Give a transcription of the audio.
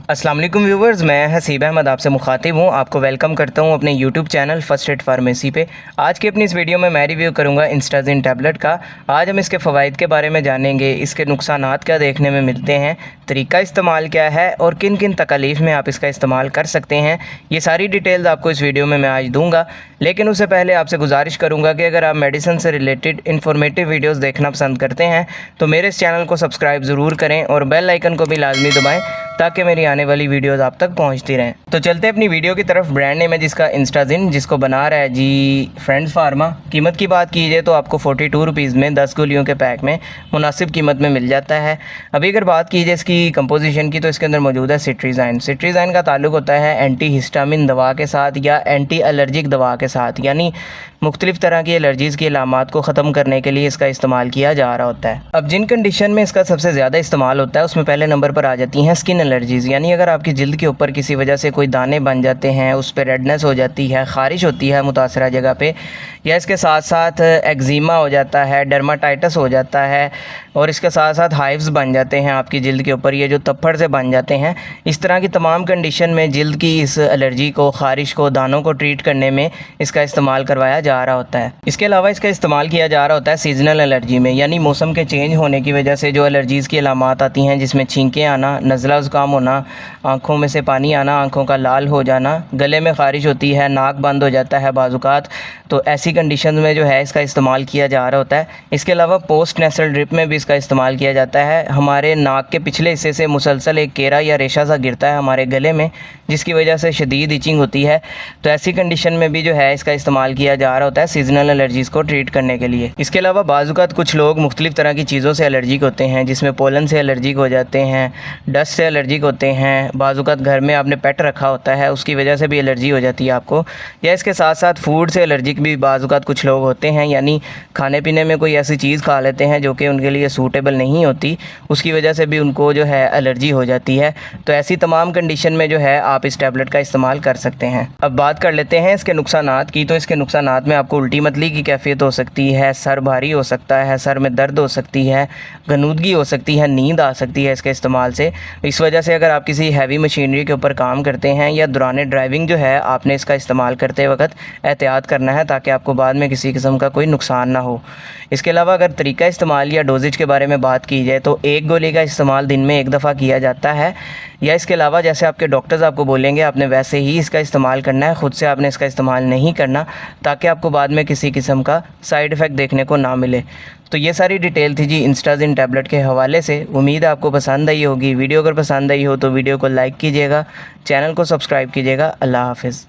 अस्सलाम वालेकुम व्यूवर्स, मैं हसीब अहमद आपसे मुखातिब हूँ। आपको वेलकम करता हूँ अपने YouTube channel first aid pharmacy पे। आज की अपनी इस वीडियो में मैं रिव्यू करूँगा इंस्टाजिन टैबलेट का। आज हम इसके फ़वाइद के बारे में जानेंगे, इसके नुकसानात क्या देखने में मिलते हैं, तरीका इस्तेमाल क्या है और किन किन तकालीफ में आप इसका इस्तेमाल कर सकते हैं। ये सारी डिटेल्स आपको इस वीडियो में मैं आज दूँगा। लेकिन उससे पहले आपसे गुजारिश करूँगा कि अगर आप मेडिसिन से रिलेटेड इन्फॉर्मेटिव वीडियोज़ देखना पसंद करते हैं तो मेरे इस चैनल को सब्सक्राइब ज़रूर करें और बेल आइकन को भी लाजमी दबाएँ ताकि मेरी आने वाली वीडियोस आप तक पहुंचती रहें। तो चलते हैं अपनी वीडियो की तरफ। ब्रांड नेम है जिसका इंस्टाजिन, जिसको बना रहा है जी फ्रेंड्स फार्मा। कीमत की बात की जाए तो आपको 42 रुपीज़ में 10 गोलियों के पैक में मुनासिब कीमत में मिल जाता है। अभी अगर बात की जाए इसकी कंपोजिशन की तो इसके अंदर मौजूद है सिट्रीज़ाइन। सिट्रीज़ाइन का ताल्लुक होता है एंटी हिस्टामिन दवा के साथ या एंटी एलर्जिक दवा के साथ, यानी मुख्तलिफ़ तरह की एलर्जीज़ की अलामात को ख़त्म करने के लिए इसका इस्तेमाल किया जा रहा होता है। अब जिन कंडीशन में इसका सबसे ज़्यादा इस्तेमाल होता है उसमें पहले नंबर पर आ जाती हैं स्किन एलर्जीज़, यानी अगर आपकी जिल्द के ऊपर किसी वजह से कोई दाने बन जाते हैं, उस पर रेडनेस हो जाती है, ख़ारिश होती है मुतासरा जगह पे, या इसके साथ साथ एक्जिमा हो जाता है, डर्माटाइटिस हो जाता है और इसके साथ साथ हाइव्स बन जाते हैं आपकी जिल्द के ऊपर, ये जो तप्पड़ से बन जाते हैं। इस तरह की तमाम कंडीशन में जिल्द की इस एलर्जी को, ख़ारिश को, दानों को ट्रीट करने में इसका इस्तेमाल करवाया जा रहा होता है। इसके अलावा इसका इस्तेमाल किया जा रहा होता है सीजनल एलर्जी में, यानी मौसम के चेंज होने की वजह से जो एलर्जीज़ की अलामात आती हैं, जिसमें छींकें आना, नज़ला ज़ुकाम होना, आँखों में से पानी आना, आँखों का लाल हो जाना, गले में ख़ारिश होती है, नाक बंद हो जाता है बाज़ुकात, तो ऐसी कंडीशन में जो है इसका इस्तेमाल किया जा रहा होता है। इसके अलावा पोस्ट नेसल ड्रिप में भी इसका इस्तेमाल किया जाता है। हमारे नाक के पिछले हिस्से से मुसलसल एक केरा या रेशा सा गिरता है हमारे गले में, जिसकी वजह से शदीद इचिंग होती है, तो ऐसी कंडीशन में भी जो है इसका इस्तेमाल किया जा रहा होता है सीजनल एलर्जीज़ को ट्रीट करने के लिए। इसके अलावा बाज़ुकात कुछ लोग मुख्तलिफ़ तरह की चीज़ों से एलर्जिक होते हैं, जिसमें पोलन से एलर्जिक हो जाते हैं, डस्ट से एलर्जिक होते हैं, बाज़ुकात घर में आपने पेट रखा होता है उसकी वजह से भी एलर्जी हो जाती है आपको, या इसके साथ साथ फूड से एलर्जिक भी बाज़ुकात कुछ लोग होते हैं, यानी खाने पीने में कोई ऐसी चीज़ खा लेते हैं जो कि उनके लिए सूटेबल नहीं होती, उसकी वजह से भी उनको जो है एलर्जी हो जाती है। तो ऐसी तमाम कंडीशन में जो है आप इस टैबलेट का इस्तेमाल कर सकते हैं। अब बात कर लेते हैं इसके नुकसानात की। तो इसके नुकसानात में आपको उल्टी मतली की कैफियत हो सकती है, सर भारी हो सकता है, सर में दर्द हो सकती है, गनूदगी हो सकती है, नींद आ सकती है इसके इस्तेमाल से। इस वजह से अगर आप किसी हैवी मशीनरी के ऊपर काम करते हैं या दौरान ड्राइविंग जो है आपने इसका इस्तेमाल करते वक्त एहतियात करना है ताकि आपको बाद में किसी किस्म का कोई नुकसान ना हो। इसके अलावा अगर तरीका इस्तेमाल या डोजेज के बारे में बात की जाए तो एक गोली का इस्तेमाल दिन में एक दफ़ा किया जाता है, या इसके अलावा जैसे आपके डॉक्टर्स आपको बोलेंगे आपने वैसे ही इसका इस्तेमाल करना है, ख़ुद से आपने इसका इस्तेमाल नहीं करना ताकि आपको बाद में किसी किस्म का साइड इफ़ेक्ट देखने को ना मिले। तो ये सारी डिटेल थी जी इंस्टाजिन टैबलेट के हवाले से। उम्मीद है आपको पसंद आई होगी। वीडियो अगर पसंद आई हो तो वीडियो को लाइक कीजिएगा, चैनल को सब्सक्राइब कीजिएगा। अल्लाह हाफ़िज़।